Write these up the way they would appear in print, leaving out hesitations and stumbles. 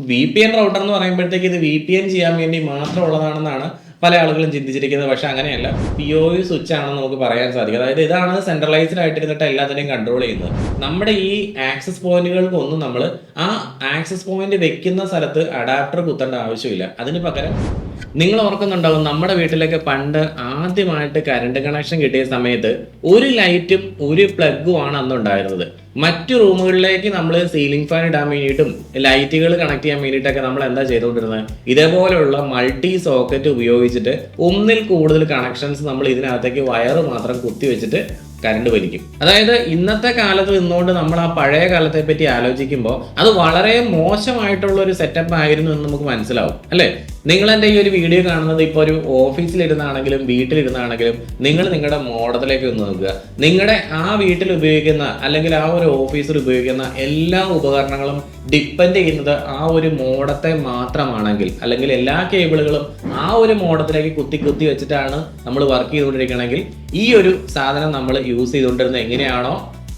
VPN router എന്ന് പറയുമ്പോഴത്തേക്ക് ഇത് VPN ചെയ്യാൻ വേണ്ടി മാത്രമുള്ളതാണെന്നാണ് പല ആളുകളും ചിന്തിച്ചിരിക്കുന്നത്. പക്ഷെ അങ്ങനെയല്ല, PoE സ്വിച്ച് ആണെന്ന് നമുക്ക് പറയാൻ സാധിക്കും. അതായത് ഇതാണ് സെൻട്രലൈസ്ഡ് ആയിട്ടിരുന്നിട്ട് എല്ലാത്തിനെയും കൺട്രോൾ ചെയ്യുന്നത്. നമ്മുടെ ഈ ആക്സസ് പോയിന്റുകൾക്കൊന്നും നമ്മൾ ആ ആക്സസ് പോയിന്റ് വെക്കുന്ന സ്ഥലത്ത് അഡാപ്റ്റർ കുത്തേണ്ട ആവശ്യമില്ല. അതിന് പകരം നിങ്ങൾ ഓർക്കുന്നുണ്ടാവും, നമ്മുടെ വീട്ടിലൊക്കെ പണ്ട് ആദ്യമായിട്ട് കറണ്ട് കണക്ഷൻ കിട്ടിയ സമയത്ത് ഒരു ലൈറ്റും ഒരു പ്ലഗും ആണ് അന്നുണ്ടായിരുന്നത്. മറ്റു റൂമുകളിലേക്ക് നമ്മൾ സീലിംഗ് ഫാൻ ഇടാൻ വേണ്ടിയിട്ടും ലൈറ്റുകൾ കണക്ട് ചെയ്യാൻ വേണ്ടിയിട്ടൊക്കെ നമ്മൾ എന്താ ചെയ്തുകൊണ്ടിരുന്നത്? ഇതേപോലെയുള്ള മൾട്ടി സോക്കറ്റ് ഉപയോഗിച്ചിട്ട് ഒന്നിൽ കൂടുതൽ കണക്ഷൻസ് നമ്മൾ ഇതിനകത്തേക്ക് വയറ് മാത്രം കുത്തി വെച്ചിട്ട് കറണ്ട് വലിക്കും. അതായത് ഇന്നത്തെ കാലത്ത് നിന്നുകൊണ്ട് നമ്മൾ ആ പഴയ കാലത്തെ പറ്റി ആലോചിക്കുമ്പോൾ അത് വളരെ മോശമായിട്ടുള്ള ഒരു സെറ്റപ്പ് ആയിരുന്നു എന്ന് നമുക്ക് മനസ്സിലാവും, അല്ലേ? നിങ്ങൾ എൻ്റെ ഈ ഒരു വീഡിയോ കാണുന്നത് ഇപ്പോൾ ഒരു ഓഫീസിലിരുന്നാണെങ്കിലും വീട്ടിലിരുന്നാണെങ്കിലും നിങ്ങൾ നിങ്ങളുടെ മോഡത്തിലേക്ക് ഒന്ന് നോക്കുക. നിങ്ങളുടെ ആ വീട്ടിൽ ഉപയോഗിക്കുന്ന അല്ലെങ്കിൽ ആ ഒരു ഓഫീസിൽ ഉപയോഗിക്കുന്ന എല്ലാ ഉപകരണങ്ങളും ഡിപ്പെൻഡ് ചെയ്യുന്നത് ആ ഒരു മോഡത്തെ മാത്രമാണെങ്കിൽ, അല്ലെങ്കിൽ എല്ലാ കേബിളുകളും ആ ഒരു മോഡത്തിലേക്ക് കുത്തി വെച്ചിട്ടാണ് നമ്മൾ വർക്ക് ചെയ്തുകൊണ്ടിരിക്കുകയാണെങ്കിൽ, ഈ ഒരു സാധനം നമ്മൾ യൂസ് ചെയ്തുകൊണ്ടിരുന്നത് എങ്ങനെയാണോ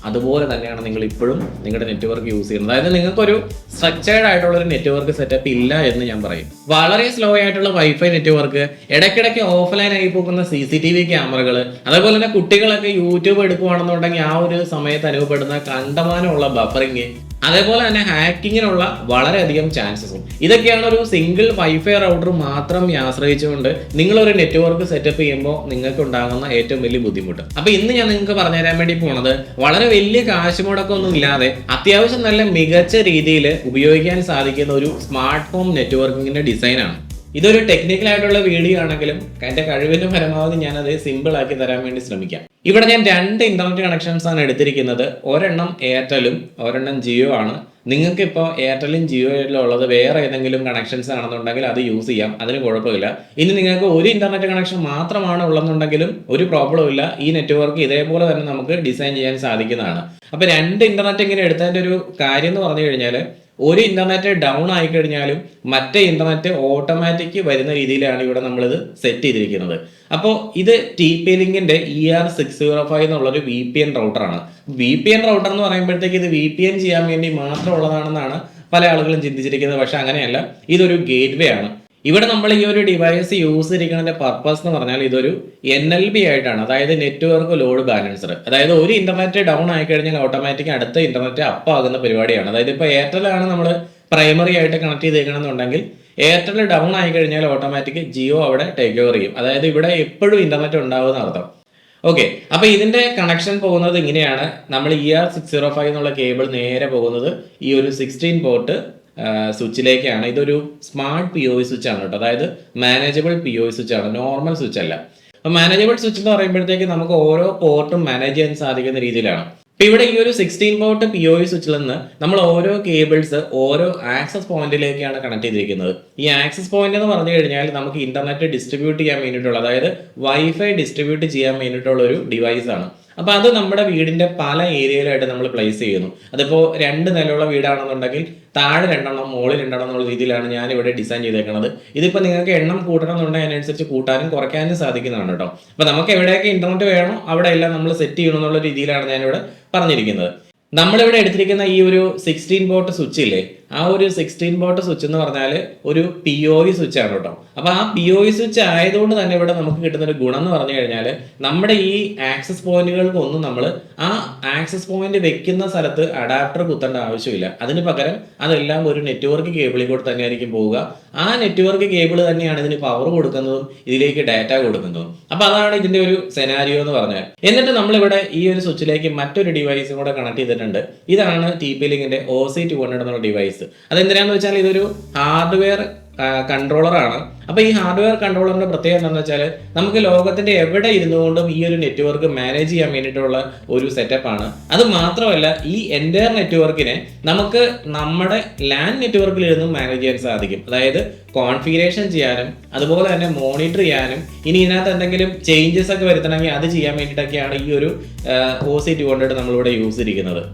അതുപോലെ തന്നെയാണ് നിങ്ങൾ ഇപ്പോഴും നിങ്ങളുടെ നെറ്റ്വർക്ക് യൂസ് ചെയ്യുന്നത്. അതായത് നിങ്ങൾക്കൊരു സ്ട്രക്ചേർഡ് ആയിട്ടുള്ള ഒരു നെറ്റ്വർക്ക് സെറ്റപ്പ് ഇല്ല എന്ന് ഞാൻ പറയും. വളരെ സ്ലോ ആയിട്ടുള്ള വൈഫൈ നെറ്റ്വർക്ക്, ഇടയ്ക്കിടയ്ക്ക് ഓഫ്ലൈൻ ആയി പോകുന്ന CCTV ക്യാമറകൾ, അതേപോലെ തന്നെ കുട്ടികളൊക്കെ യൂട്യൂബ് എടുക്കുകയാണെന്നുണ്ടെങ്കിൽ ആ ഒരു സമയത്ത് അനുഭവപ്പെടുന്ന കണ്ടമാനമുള്ള ബഫറിങ്, അതേപോലെ തന്നെ ഹാക്കിങ്ങിനുള്ള വളരെയധികം ചാൻസസും, ഇതൊക്കെയാണ് ഒരു സിംഗിൾ വൈഫൈ റൗട്ടർ മാത്രം ആശ്രയിച്ചുകൊണ്ട് നിങ്ങളൊരു നെറ്റ്വർക്ക് സെറ്റപ്പ് ചെയ്യുമ്പോൾ നിങ്ങൾക്ക് ഉണ്ടാകുന്ന ഏറ്റവും വലിയ ബുദ്ധിമുട്ട്. അപ്പൊ ഇന്ന് ഞാൻ നിങ്ങൾക്ക് പറഞ്ഞുതരാൻ വേണ്ടി പോണത് വളരെ വലിയ കാശ് മുടക്കൊന്നും ഇല്ലാതെ അത്യാവശ്യം നല്ല മികച്ച രീതിയിൽ ഉപയോഗിക്കാൻ സാധിക്കുന്ന ഒരു സ്മാർട്ട് ഹോം നെറ്റ്വർക്കിങ്ങിന്റെ ഡിസൈനാണ്. ഇതൊരു ടെക്നിക്കൽ ആയിട്ടുള്ള വീഡിയോ ആണെങ്കിലും എൻ്റെ കഴിവിന്റെ പരമാവധി ഞാനത് സിമ്പിൾ ആക്കി തരാൻ വേണ്ടി ശ്രമിക്കാം. ഇവിടെ ഞാൻ 2 ഇന്റർനെറ്റ് കണക്ഷൻസ് ആണ് എടുത്തിരിക്കുന്നത്. ഒരെണ്ണം എയർടെലും ഒരെണ്ണം ജിയോ ആണ്. നിങ്ങൾക്ക് ഇപ്പോൾ എയർടെലും ജിയോയിലും ഉള്ളത് വേറെ ഏതെങ്കിലും കണക്ഷൻസ് ആണെന്നുണ്ടെങ്കിൽ അത് യൂസ് ചെയ്യാം, അതിന് കുഴപ്പമില്ല. ഇനി നിങ്ങൾക്ക് ഒരു ഇന്റർനെറ്റ് കണക്ഷൻ മാത്രമാണ് ഉള്ളതെന്നുണ്ടെങ്കിലും ഒരു പ്രോബ്ലം ഇല്ല. ഈ നെറ്റ്വർക്ക് ഇതേപോലെ തന്നെ നമുക്ക് ഡിസൈൻ ചെയ്യാൻ സാധിക്കുന്നതാണ്. അപ്പോൾ 2 ഇന്റർനെറ്റ് ഇങ്ങനെ എടുത്തതിൻ്റെ ഒരു കാര്യം എന്ന് പറഞ്ഞു കഴിഞ്ഞാൽ, ഒരു ഇന്റർനെറ്റ് ഡൗൺ ആയി കഴിഞ്ഞാലും മറ്റേ ഇന്റർനെറ്റ് ഓട്ടോമാറ്റിക് വരുന്ന രീതിയിലാണ് ഇവിടെ നമ്മളിത് സെറ്റ് ചെയ്തിരിക്കുന്നത്. അപ്പോൾ ഇത് TP-Linkന്റെ ER605 എന്നുള്ളൊരു VPN റൗട്ടറാണ്. VPN റൗട്ടർ എന്ന് പറയുമ്പോഴത്തേക്ക് ഇത് VPN ചെയ്യാൻ വേണ്ടി മാത്രമുള്ളതാണെന്നാണ് പല ആളുകളും ചിന്തിച്ചിരിക്കുന്നത്. പക്ഷെ അങ്ങനെയല്ല, ഇതൊരു ഗേറ്റ്വേ ആണ്. ഇവിടെ നമ്മൾ ഈ ഒരു ഡിവൈസ് യൂസ് ചെയ്തിരിക്കുന്നതിന്റെ പർപ്പസ് എന്ന് പറഞ്ഞാൽ ഇതൊരു NLB ആയിട്ടാണ്, അതായത് നെറ്റ്വർക്ക് ലോഡ് ബാലൻസർ. അതായത് ഒരു ഇന്റർനെറ്റ് ഡൗൺ ആയി കഴിഞ്ഞാൽ ഓട്ടോമാറ്റിക് അടുത്ത ഇന്റർനെറ്റ് അപ്പ് ആകുന്ന പരിപാടിയാണ്. അതായത് ഇപ്പോൾ എയർടെലാണ് നമ്മൾ പ്രൈമറി ആയിട്ട് കണക്ട് ചെയ്തേക്കണമെന്നുണ്ടെങ്കിൽ എയർടെൽ ഡൗൺ ആയി കഴിഞ്ഞാൽ ഓട്ടോമാറ്റിക് ജിയോ അവിടെ ടേക്ക് ഓവർ ചെയ്യും. അതായത് ഇവിടെ എപ്പോഴും ഇന്റർനെറ്റ് ഉണ്ടാവുന്ന അർത്ഥം. ഓക്കെ, അപ്പൊ ഇതിന്റെ കണക്ഷൻ പോകുന്നത് ഇങ്ങനെയാണ്. നമ്മൾ ER605 എന്നുള്ള കേബിൾ നേരെ പോകുന്നത് ഈ ഒരു 16 പോർട്ട് സ്വിച്ചിലേക്കാണ്. ഇതൊരു സ്മാർട്ട് PoE സ്വിച്ച് ആണ് കേട്ടോ. അതായത് മാനേജബിൾ PoE സ്വിച്ച് ആണ്, നോർമൽ സ്വിച്ച് അല്ല. അപ്പോൾ മാനേജബിൾ സ്വിച്ച് എന്ന് പറയുമ്പോഴത്തേക്ക് നമുക്ക് ഓരോ പോർട്ടും മാനേജ് ചെയ്യാൻ സാധിക്കുന്ന രീതിയിലാണ്. ഇപ്പൊ ഇവിടെ ഈ ഒരു 16 പോർട്ട് PoE സ്വിച്ചിൽ നിന്ന് നമ്മൾ ഓരോ കേബിൾസ് ഓരോ ആക്സസ് പോയിന്റിലേക്കാണ് കണക്ട് ചെയ്തിരിക്കുന്നത്. ഈ ആക്സസ് പോയിന്റ് എന്ന് പറഞ്ഞു കഴിഞ്ഞാൽ നമുക്ക് ഇന്റർനെറ്റ് ഡിസ്ട്രിബ്യൂട്ട് ചെയ്യാൻ വേണ്ടിയിട്ടുള്ള, അതായത് വൈഫൈ ഡിസ്ട്രിബ്യൂട്ട് ചെയ്യാൻ വേണ്ടിയിട്ടുള്ള ഒരു ഡിവൈസ് ആണ്. അപ്പൊ അത് നമ്മുടെ വീടിന്റെ പല ഏരിയയിലായിട്ട് നമ്മൾ പ്ലേസ് ചെയ്യുന്നു. അതിപ്പോ 2 നിലയുള്ള വീടാണെന്നുണ്ടെങ്കിൽ താഴെ 2 മുകളിൽ 2 എന്നുള്ള രീതിയിലാണ് ഞാൻ ഇവിടെ ഡിസൈൻ ചെയ്തേക്കുന്നത്. ഇതിപ്പോ നിങ്ങൾക്ക് എണ്ണം കൂട്ടണം എന്നുണ്ടെങ്കിൽ അതിനനുസരിച്ച് കൂട്ടാനും കുറയ്ക്കാനും സാധിക്കുന്നതാണ് കേട്ടോ. അപ്പൊ നമുക്ക് എവിടെയൊക്കെ ഇന്റർനെറ്റ് വേണോ അവിടെ എല്ലാം നമ്മൾ സെറ്റ് ചെയ്യണം എന്നുള്ള രീതിയിലാണ് ഞാനിവിടെ പറഞ്ഞിരിക്കുന്നത്. നമ്മളിവിടെ എടുത്തിരിക്കുന്ന ഈ ഒരു 16 പോർട്ട് സ്വിച്ച് ഇല്ലേ, ആ ഒരു 16 പോർട്ട് സ്വിച്ച് എന്ന് പറഞ്ഞാൽ ഒരു PoE സ്വിച്ച് ആണ് കേട്ടോ. അപ്പൊ ആ PoE സ്വിച്ച് ആയതുകൊണ്ട് തന്നെ ഇവിടെ നമുക്ക് കിട്ടുന്ന ഒരു ഗുണം എന്ന് പറഞ്ഞു കഴിഞ്ഞാൽ, നമ്മുടെ ഈ ആക്സസ് പോയിന്റുകൾക്കൊന്നും നമ്മൾ ആ ആക്സസ് പോയിന്റ് വെക്കുന്ന സ്ഥലത്ത് അഡാപ്റ്റർ കുത്തേണ്ട ആവശ്യമില്ല. അതിന് പകരം അതെല്ലാം ഒരു നെറ്റ്വർക്ക് കേബിളിൽ കൂടെ തന്നെയായിരിക്കും പോവുക. ആ നെറ്റ്വർക്ക് കേബിൾ തന്നെയാണ് ഇതിന് പവർ കൊടുക്കുന്നതും ഇതിലേക്ക് ഡാറ്റ കൊടുക്കുന്നതും. അപ്പൊ അതാണ് ഇതിന്റെ ഒരു സെനാരിയോ എന്ന് പറഞ്ഞാൽ. എന്നിട്ട് നമ്മളിവിടെ ഈ ഒരു സ്വിച്ചിലേക്ക് മറ്റൊരു ഡിവൈസും കൂടെ കണക്ട് ചെയ്തിട്ടുണ്ട്. ഇതാണ് TP-Linkന്റെ OC200 എന്നുള്ള ഡിവൈസ്. അതെന്തിനാന്ന് വെച്ചാൽ ഇതൊരു ഹാർഡ്വെയർ കൺട്രോളർ ആണ്. അപ്പൊ ഈ ഹാർഡ്വെയർ കൺട്രോളറിന്റെ പ്രത്യേകത എന്താണെന്ന് വെച്ചാൽ നമുക്ക് ലോകത്തിന്റെ എവിടെ ഇരുന്നുകൊണ്ടും ഈ ഒരു നെറ്റ്വർക്ക് മാനേജ് ചെയ്യാൻ വേണ്ടിയിട്ടുള്ള ഒരു സെറ്റപ്പ് ആണ്. അത് മാത്രമല്ല, ഈ എൻ്റയർ നെറ്റ്വർക്കിനെ നമുക്ക് നമ്മുടെ LAN നെറ്റ്വർക്കിൽ ഇരുന്നും മാനേജ് ചെയ്യാൻ സാധിക്കും. അതായത് കോൺഫിഗറേഷൻ ചെയ്യാനും അതുപോലെ തന്നെ മോണിറ്റർ ചെയ്യാനും, ഇനി ഇതിനകത്ത് എന്തെങ്കിലും ചേഞ്ചസ് ഒക്കെ വരുത്തണമെങ്കിൽ അത് ചെയ്യാൻ വേണ്ടിയിട്ടൊക്കെയാണ് ഈ ഒരു OC200 നമ്മളിവിടെ യൂസ് ചെയ്തിരിക്കുന്നത്.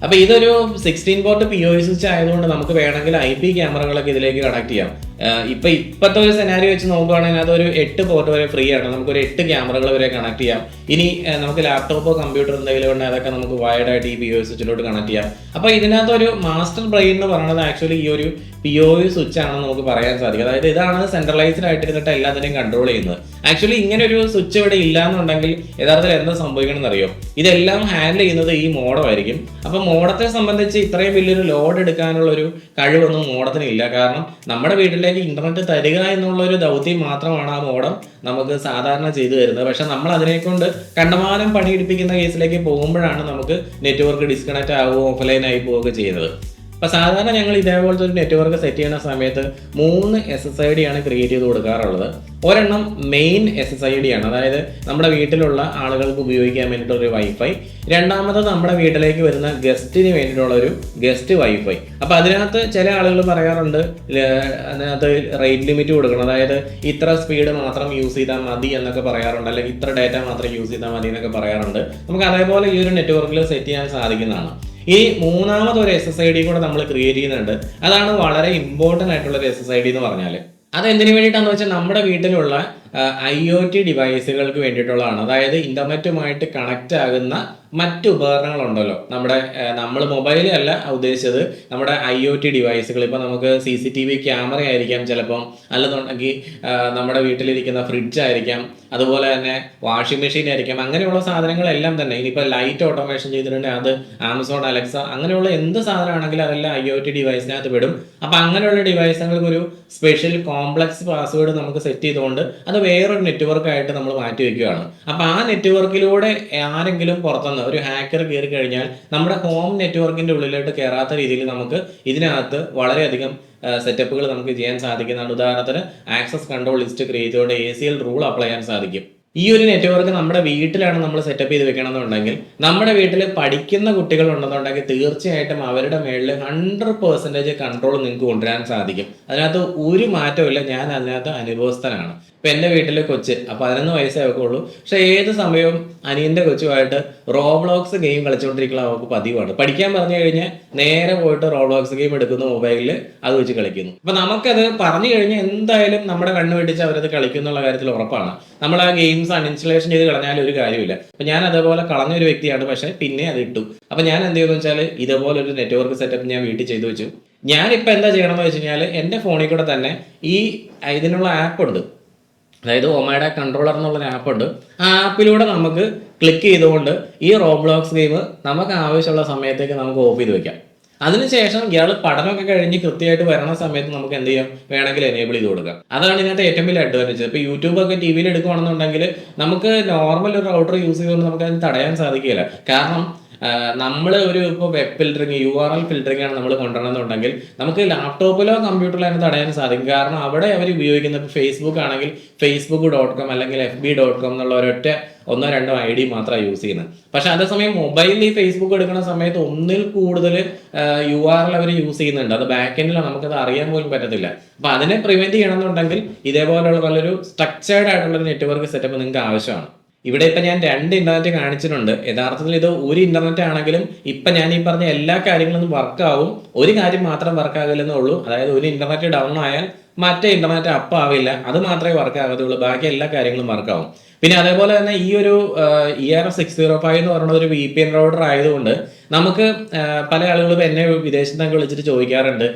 അപ്പോൾ ഇതൊരു 16 പോർട്ട് PoE സ്വിച്ച് ആയതുകൊണ്ട് നമുക്ക് വേണമെങ്കിൽ IP ക്യാമറകളൊക്കെ ഇതിലേക്ക് കണക്ട് ചെയ്യാം. ഇപ്പോഴത്തെ ഒരു സെനാരി വെച്ച് നോക്കുകയാണെങ്കിൽ അതൊരു 8 പോർട്ട് വരെ ഫ്രീ ആണ്. നമുക്കൊരു 8 ക്യാമറകൾ വരെ കണക്ട് ചെയ്യാം. ഇനി നമുക്ക് ലാപ്ടോപ്പോ കമ്പ്യൂട്ടർ എന്തെങ്കിലും ഉണ്ടെങ്കിൽ അതൊക്കെ നമുക്ക് വയർഡായിട്ട് ഈ POE സ്വിച്ചിലോട്ട് കണക്ട് ചെയ്യാം. അപ്പോൾ ഇതിനകത്ത് ഒരു മാസ്റ്റർ ബ്രെയിൻ എന്ന് പറയുന്നത് ആക്ച്വലി ഈ ഒരു POE സ്വിച്ച് ആണെന്ന് നമുക്ക് പറയാൻ സാധിക്കും. അതായത് ഇതാണ് സെൻട്രലൈസ്ഡ് ആയിട്ടിരുന്നിട്ട് എല്ലാത്തിനെയും കൺട്രോൾ ചെയ്യുന്നത്. ആക്ച്വലി ഇങ്ങനെ ഒരു സ്വിച്ച് ഇവിടെ ഇല്ലാന്നുണ്ടെങ്കിൽ യഥാർത്ഥത്തിൽ എന്താ സംഭവിക്കണം എന്നറിയോ? ഇതെല്ലാം ഹാൻഡിൽ ചെയ്യുന്നത് ഈ മോഡമായിരിക്കും. അപ്പോൾ മോഡത്തെ സംബന്ധിച്ച് ഇത്രയും വലിയൊരു ലോഡ് എടുക്കാനുള്ള ഒരു കഴിവൊന്നും മോഡത്തിന് ഇല്ല. കാരണം നമ്മുടെ വീട്ടിലേക്ക് ഇന്റർനെറ്റ് തരിക എന്നുള്ള ഒരു ദൗത്യം മാത്രമാണ് ആ മോഡം നമുക്ക് സാധാരണ ചെയ്തു തരുന്നത്. പക്ഷെ നമ്മൾ അതിനെക്കൊണ്ട് കണ്ടമാനം പണിയെടുപ്പിക്കുന്ന കേസിലേക്ക് പോകുമ്പോഴാണ് നമുക്ക് നെറ്റ്വർക്ക് ഡിസ്കണക്ട് ആവുകയോ ഓഫ്ലൈൻ ആയി പോവുകയൊക്കെ ചെയ്യുന്നത്. അപ്പോൾ സാധാരണ ഞങ്ങൾ ഇതേപോലത്തെ ഒരു നെറ്റ്വർക്ക് സെറ്റ് ചെയ്യുന്ന സമയത്ത് 3 SSID ആണ് ക്രിയേറ്റ് ചെയ്ത് കൊടുക്കാറുള്ളത്. ഒരെണ്ണം മെയിൻ SSID ആണ്, അതായത് നമ്മുടെ വീട്ടിലുള്ള ആളുകൾക്ക് ഉപയോഗിക്കാൻ വേണ്ടിയിട്ടുള്ളൊരു വൈഫൈ. രണ്ടാമത് നമ്മുടെ വീട്ടിലേക്ക് വരുന്ന ഗസ്റ്റിന് വേണ്ടിയിട്ടുള്ളൊരു ഗസ്റ്റ് വൈഫൈ. അപ്പോൾ അതിനകത്ത് ചില ആളുകൾ പറയാറുണ്ട് അതിനകത്ത് റേറ്റ് ലിമിറ്റ് കൊടുക്കണം, അതായത് ഇത്ര സ്പീഡ് മാത്രം യൂസ് ചെയ്താൽ മതി എന്നൊക്കെ പറയാറുണ്ട്, അല്ലെങ്കിൽ ഇത്ര ഡാറ്റ മാത്രം യൂസ് ചെയ്താൽ മതി എന്നൊക്കെ പറയാറുണ്ട്. നമുക്ക് അതേപോലെ ഈ ഒരു നെറ്റ്വർക്കിൽ സെറ്റ് ചെയ്യാൻ സാധിക്കുന്നതാണ്. ഈ മൂന്നാമതൊരു SSID കൂടെ നമ്മൾ ക്രിയേറ്റ് ചെയ്യുന്നുണ്ട്. അതാണ് വളരെ ഇമ്പോർട്ടൻ്റ് ആയിട്ടുള്ളൊരു SSID എന്ന് പറഞ്ഞാൽ. അതെന്തിനു വേണ്ടിയിട്ടാണെന്ന് വെച്ചാൽ നമ്മുടെ വീട്ടിലുള്ള IoT ഡിവൈസുകൾക്ക് വേണ്ടിയിട്ടുള്ളതാണ്. അതായത് ഇൻ്റർനെറ്റുമായിട്ട് കണക്റ്റ് ആകുന്ന മറ്റ് ഉപകരണങ്ങളുണ്ടല്ലോ, നമ്മൾ മൊബൈലല്ല ഉദ്ദേശിച്ചത്, നമ്മുടെ IoT ഡിവൈസുകൾ. ഇപ്പോൾ നമുക്ക് CCTV ക്യാമറ ആയിരിക്കാം ചിലപ്പം, അല്ലെന്നുണ്ടെങ്കിൽ നമ്മുടെ വീട്ടിലിരിക്കുന്ന ഫ്രിഡ്ജ് ആയിരിക്കാം, അതുപോലെ തന്നെ വാഷിംഗ് മെഷീൻ ആയിരിക്കാം. അങ്ങനെയുള്ള സാധനങ്ങളെല്ലാം തന്നെ ഇനിയിപ്പോൾ ലൈറ്റ് ഓട്ടോമേഷൻ ചെയ്തിട്ടുണ്ടെങ്കിൽ അത് ആമസോൺ അലക്സ അങ്ങനെയുള്ള എന്ത് സാധനമാണെങ്കിലും അതെല്ലാം IoT ഡിവൈസിനകത്ത് വിടും. അപ്പോൾ അങ്ങനെയുള്ള ഡിവൈസുകൾക്ക് ഒരു സ്പെഷ്യൽ കോംപ്ലക്സ് പാസ്വേഡ് നമുക്ക് സെറ്റ് ചെയ്തുകൊണ്ട് അത് വേറൊരു നെറ്റ്വർക്കായിട്ട് നമ്മൾ മാറ്റി വയ്ക്കുകയാണ്. അപ്പോൾ ആ നെറ്റ്വർക്കിലൂടെ ആരെങ്കിലും പുറത്തുനിന്ന് ഒരു ഹാക്കർ കയറി കഴിഞ്ഞാൽ നമ്മുടെ ഹോം നെറ്റ്വർക്കിൻ്റെ ഉള്ളിലോട്ട് കയറാത്ത രീതിയിൽ നമുക്ക് ഇതിനകത്ത് വളരെയധികം സെറ്റപ്പുകൾ നമുക്ക് ചെയ്യാൻ സാധിക്കുന്നതാണ്. ഉദാഹരണത്തിന് ആക്സസ് കൺട്രോൾ ലിസ്റ്റ് ക്രിയേറ്റ് ചെയ്തുകൊണ്ട് ACL റൂൾ അപ്ലൈ ചെയ്യാൻ സാധിക്കും. ഈ ഒരു നെറ്റ്വർക്ക് നമ്മുടെ വീട്ടിലാണ് നമ്മൾ സെറ്റപ്പ് ചെയ്ത് വെക്കണമെന്നുണ്ടെങ്കിൽ, നമ്മുടെ വീട്ടിൽ പഠിക്കുന്ന കുട്ടികൾ ഉണ്ടെന്നുണ്ടെങ്കിൽ തീർച്ചയായിട്ടും അവരുടെ മേളിൽ 100% കൺട്രോൾ നിങ്ങൾക്ക് കൊണ്ടുവരാൻ സാധിക്കും. അതിനകത്ത് ഒരു മാറ്റമില്ല. ഞാൻ അതിനകത്ത് അനുഭവസ്ഥനാണ്. ഇപ്പം എൻ്റെ വീട്ടിൽ കൊച്ച് 11 വയസ്സേ ആവുകയുള്ളൂ. പക്ഷേ ഏത് സമയവും അനിയൻ്റെ കൊച്ചുമായിട്ട് റോബ്ലോക്സ് ഗെയിം കളിച്ചുകൊണ്ടിരിക്കുന്ന അവർക്ക് പതിവാണ്. പഠിക്കാൻ പറഞ്ഞു കഴിഞ്ഞാൽ നേരെ പോയിട്ട് റോബ്ലോക്സ് ഗെയിം എടുക്കുന്നു, മൊബൈലിൽ അത് വെച്ച് കളിക്കുന്നു. അപ്പം നമുക്കത് പറഞ്ഞു കഴിഞ്ഞാൽ എന്തായാലും നമ്മുടെ കണ്ണ് വെട്ടിച്ച് അവരത് കളിക്കും എന്നുള്ള കാര്യത്തിൽ ഉറപ്പാണ്. നമ്മൾ ആ ഗെയിംസ് അൺഇൻസ്റ്റലേഷൻ ചെയ്ത് കളഞ്ഞാൽ ഒരു കാര്യമില്ല. അപ്പം ഞാൻ അതേപോലെ കളഞ്ഞൊരു വ്യക്തിയാണ്, പക്ഷേ പിന്നെ അത് ഇട്ടു. അപ്പം ഞാൻ എന്ത് ചെയ്യുമെന്ന് വെച്ചാൽ ഇതേപോലെ ഒരു നെറ്റ്വർക്ക് സെറ്റപ്പ് ഞാൻ വീട്ടിൽ ചെയ്തു വെച്ചു. ഞാനിപ്പോൾ എന്താ ചെയ്യണമെന്ന് വെച്ച് കഴിഞ്ഞാൽ എൻ്റെ ഫോണിൽ കൂടെ തന്നെ ഇതിനുള്ള ആപ്പ് ഉണ്ട്, അതായത് ഒമേഡ കൺട്രോളർ എന്നുള്ളൊരു ആപ്പുണ്ട്. ആ ആപ്പിലൂടെ നമുക്ക് ക്ലിക്ക് ചെയ്തുകൊണ്ട് ഈ റോബ്ലോക്സ് ഗെയിം നമുക്ക് ആവശ്യമുള്ള സമയത്തേക്ക് നമുക്ക് ഓഫ് ചെയ്ത് വെക്കാം. അതിനുശേഷം ഇയാൾ പഠനമൊക്കെ കഴിഞ്ഞ് കൃത്യമായിട്ട് വരണ സമയത്ത് നമുക്ക് എന്ത് ചെയ്യാം, വേണമെങ്കിൽ എനേബിൾ ചെയ്ത് കൊടുക്കാം. അതാണ് ഇതിനകത്ത് ഏറ്റവും വലിയ അഡ്വാൻറ്റേജ്. ഇപ്പോൾ യൂട്യൂബൊക്കെ TV-യിൽ എടുക്കുകയാണെന്നുണ്ടെങ്കിൽ നമുക്ക് നോർമൽ ഒരു റൗട്ടർ യൂസ് ചെയ്തുകൊണ്ട് നമുക്ക് അതിന് തടയാൻ സാധിക്കില്ല. കാരണം നമ്മൾ ഇപ്പോൾ വെബ് ഫിൽറ്ററിങ് URL ഫിൽറ്ററിങ് ആണ് നമ്മൾ കൊണ്ടുവരണമെന്നുണ്ടെങ്കിൽ നമുക്ക് ലാപ്ടോപ്പിലോ കമ്പ്യൂട്ടറിലോ അതിന് തടയാൻ സാധിക്കും. കാരണം അവിടെ അവർ ഉപയോഗിക്കുന്ന ഇപ്പോൾ Facebook ആണെങ്കിൽ facebook.com അല്ലെങ്കിൽ fb.com എന്നുള്ള ഒരൊറ്റ 1-2 ID മാത്രമാണ് യൂസ് ചെയ്യുന്നത്. പക്ഷെ അതേസമയം മൊബൈലിൽ ഈ Facebook എടുക്കുന്ന സമയത്ത് ഒന്നിൽ കൂടുതൽ URL അവർ യൂസ് ചെയ്യുന്നുണ്ട്. അത് ബാക്ക് എൻഡിലാണ്, നമുക്കത് അറിയാൻ പോലും പറ്റത്തില്ല. അപ്പോൾ അതിനെ പ്രിവെൻറ്റ് ചെയ്യണമെന്നുണ്ടെങ്കിൽ ഇതേപോലെയുള്ള നല്ലൊരു സ്ട്രക്ചേർഡ് ആയിട്ടുള്ളൊരു നെറ്റ്വർക്ക് സെറ്റപ്പ് നിങ്ങൾക്ക് ആവശ്യമാണ്. ഇവിടെ ഇപ്പം ഞാൻ 2 ഇൻ്റർനെറ്റ് കാണിച്ചിട്ടുണ്ട്. യഥാർത്ഥത്തിൽ ഇത് ഒരു ഇൻ്റർനെറ്റ് ആണെങ്കിലും ഇപ്പം ഞാൻ ഈ പറഞ്ഞ എല്ലാ കാര്യങ്ങളും വർക്കാവും. ഒരു കാര്യം മാത്രം വർക്കാകില്ലെന്നേ ഉള്ളൂ, അതായത് ഒരു ഇൻ്റർനെറ്റ് ഡൗൺ ആയാൽ മറ്റേ ഇൻ്റർനെറ്റ് അപ്പ് ആവില്ല, അത് മാത്രമേ വർക്ക് ആകത്തുള്ളൂ. ബാക്കി എല്ലാ കാര്യങ്ങളും വർക്കാവും. പിന്നെ അതേപോലെ തന്നെ ഈ ഒരു ERF605 എന്ന് പറയുന്ന ഒരു VPN റൗട്ടർ ആയതുകൊണ്ട് നമുക്ക് പല ആളുകളും എന്നെ വിദേശത്തൊക്കെ വിളിച്ചിട്ട് ചോദിക്കാറുണ്ട്,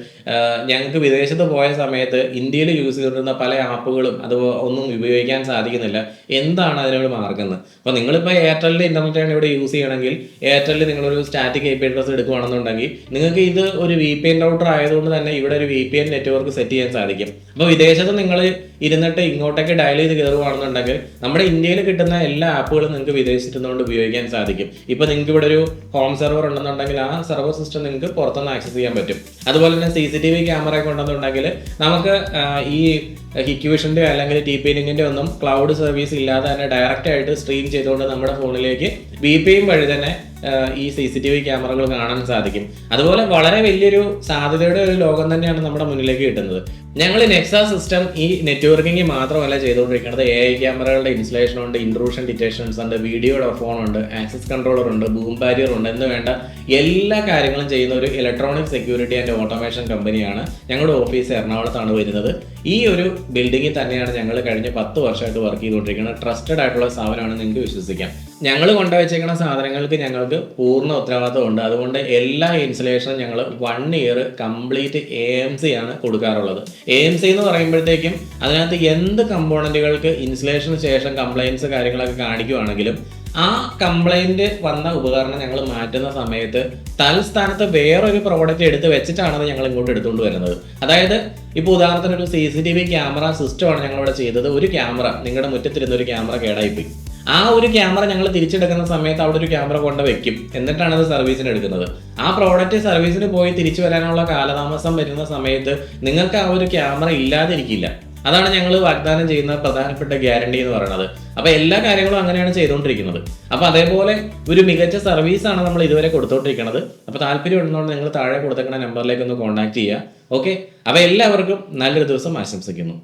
ഞങ്ങൾക്ക് വിദേശത്ത് പോയ സമയത്ത് ഇന്ത്യയിൽ യൂസ് ചെയ്തിരുന്ന പല ആപ്പുകളും അത് ഒന്നും ഉപയോഗിക്കാൻ സാധിക്കുന്നില്ല, എന്താണ് അതിനോട് മാർഗം? അപ്പോൾ നിങ്ങളിപ്പോൾ എയർടെല്ലിൻ്റെ ഇൻ്റർനെറ്റാണ് ഇവിടെ യൂസ് ചെയ്യണമെങ്കിൽ എയർടെല്ലിൽ നിങ്ങളൊരു സ്റ്റാറ്റിക് IP അഡ്രസ് എടുക്കുകയാണെന്നുണ്ടെങ്കിൽ നിങ്ങൾക്ക് ഇത് ഒരു VPN റൗട്ടർ ആയതുകൊണ്ട് തന്നെ ഇവിടെ ഒരു VPN നെറ്റ്വർക്ക് സെറ്റ് ചെയ്യാൻ സാധിക്കും. അപ്പോൾ വിദേശത്ത് നിങ്ങൾ ഇരുന്നിട്ട് ഇങ്ങോട്ടേക്ക് ഡയൽ ചെയ്ത് കയറുകയാണെന്നുണ്ടെങ്കിൽ നമ്മുടെ ഇന്ത്യയിൽ കിട്ടുന്ന എല്ലാ ആപ്പുകളും നിങ്ങൾക്ക് വിദേശത്ത് നിന്നുകൊണ്ട് ഉപയോഗിക്കാൻ സാധിക്കും. ഇപ്പോൾ നിങ്ങൾക്ക് ഇവിടെ ഒരു ഹോം സെർവർ ഉണ്ടെന്നുണ്ടെങ്കിൽ ആ സെർവർ സിസ്റ്റം നിങ്ങൾക്ക് പുറത്തുനിന്ന് ആക്സസ് ചെയ്യാൻ പറ്റും. അതുപോലെ തന്നെ CCTV ക്യാമറ ഒക്കെ ഉണ്ടെന്നുണ്ടെങ്കിൽ നമുക്ക് ഈ ഹിക്വിഷൻ്റെ അല്ലെങ്കിൽ TP-Linkൻ്റെ ഒന്നും ക്ലൗഡ് സർവീസ് ഇല്ലാതെ തന്നെ ഡയറക്റ്റ് ആയിട്ട് സ്ട്രീം ചെയ്തുകൊണ്ട് നമ്മുടെ ഫോണിലേക്ക് VPN വഴി തന്നെ ഈ CCTV ക്യാമറകൾ കാണാൻ സാധിക്കും. അതുപോലെ വളരെ വലിയൊരു സാധ്യതയുടെ ഒരു ലോകം തന്നെയാണ് നമ്മുടെ മുന്നിലേക്ക് കിട്ടുന്നത്. ഞങ്ങൾ നെക്സ സിസ്റ്റം ഈ നെറ്റ്വർക്കിംഗ് മാത്രമല്ല ചെയ്തുകൊണ്ടിരിക്കുന്നത്. AI ക്യാമറകളുടെ ഇൻസ്റ്റലേഷൻ ഉണ്ട്, ഇൻട്രൂഷൻ ഡിറ്റക്ഷൻസ് ഉണ്ട്, വീഡിയോ ഡോഫോൺ ഉണ്ട്, ആക്സസ് കൺട്രോളർ ഉണ്ട്, ബൂം ബാരിയർ ഉണ്ട് എന്ന് വേണ്ട എല്ലാ കാര്യങ്ങളും ചെയ്യുന്ന ഒരു ഇലക്ട്രോണിക് സെക്യൂരിറ്റി ആൻഡ് ഓട്ടോമേഷൻ കമ്പനിയാണ്. ഞങ്ങളുടെ ഓഫീസ് എറണാകുളത്താണ് വരുന്നത്. ഈ ഒരു ബിൽഡിങ്ങിൽ തന്നെയാണ് ഞങ്ങൾ കഴിഞ്ഞ 10 വർഷമായിട്ട് വർക്ക് ചെയ്തുകൊണ്ടിരിക്കുന്നത്. ട്രസ്റ്റഡ് ആയിട്ടുള്ള സ്ഥാപനമാണ്, നിങ്ങൾക്ക് വിശ്വസിക്കാം. ഞങ്ങൾ കൊണ്ടുവച്ചേക്കുന്ന സാധനങ്ങൾക്ക് ഞങ്ങൾക്ക് പൂർണ്ണ ഉത്തരവാദിത്തമുണ്ട്. അതുകൊണ്ട് എല്ലാ ഇൻസ്റ്റലേഷനും ഞങ്ങൾ 1 ഇയർ കംപ്ലീറ്റ് AMC ആണ് കൊടുക്കാറുള്ളത്. AMC എന്ന് പറയുമ്പോഴത്തേക്കും അതിനകത്ത് എന്ത് കമ്പോണൻറ്റുകൾക്ക് ഇൻസ്റ്റലേഷന് ശേഷം കംപ്ലയിൻസ് കാര്യങ്ങളൊക്കെ കാണിക്കുവാണെങ്കിലും ആ കംപ്ലൈൻറ്റ് വന്ന ഉപകരണം ഞങ്ങൾ മാറ്റുന്ന സമയത്ത് തൽസ്ഥാനത്ത് വേറൊരു പ്രോഡക്റ്റ് എടുത്ത് വെച്ചിട്ടാണ് അത് ഞങ്ങൾ ഇങ്ങോട്ട് എടുത്തുകൊണ്ട് വരുന്നത്. അതായത് ഇപ്പോൾ ഉദാഹരണത്തിന് ഒരു CCTV ക്യാമറ സിസ്റ്റമാണ് ഞങ്ങളിവിടെ ചെയ്തത്. ഒരു ക്യാമറ, നിങ്ങളുടെ മുറ്റത്തിരുന്ന ഒരു ക്യാമറ കേടായിപ്പോയി. ആ ഒരു ക്യാമറ ഞങ്ങൾ തിരിച്ചെടുക്കുന്ന സമയത്ത് അവിടെ ഒരു ക്യാമറ കൊണ്ട് വെക്കും, എന്നിട്ടാണ് അത് സർവീസിന് എടുക്കുന്നത്. ആ പ്രോഡക്റ്റ് സർവീസിന് പോയി തിരിച്ചു വരാനുള്ള കാലതാമസം വരുന്ന സമയത്ത് നിങ്ങൾക്ക് ആ ഒരു ക്യാമറ ഇല്ലാതിരിക്കില്ല. അതാണ് ഞങ്ങൾ വാഗ്ദാനം ചെയ്യുന്ന പ്രധാനപ്പെട്ട ഗ്യാരണ്ടി എന്ന് പറയുന്നത്. അപ്പോൾ എല്ലാ കാര്യങ്ങളും അങ്ങനെയാണ് ചെയ്തുകൊണ്ടിരിക്കുന്നത്. അപ്പോൾ അതേപോലെ ഒരു മികച്ച സർവീസാണ് നമ്മൾ ഇതുവരെ കൊടുത്തുകൊണ്ടിരിക്കുന്നത്. അപ്പോൾ താല്പര്യം ഉണ്ടെന്നുകൊണ്ട് നിങ്ങൾ താഴെ കൊടുത്തേക്കുന്ന നമ്പറിലേക്ക് ഒന്ന് കോൺടാക്ട് ചെയ്യുക. ഓക്കെ, അപ്പോൾ എല്ലാവർക്കും നല്ലൊരു ദിവസം ആശംസിക്കുന്നു.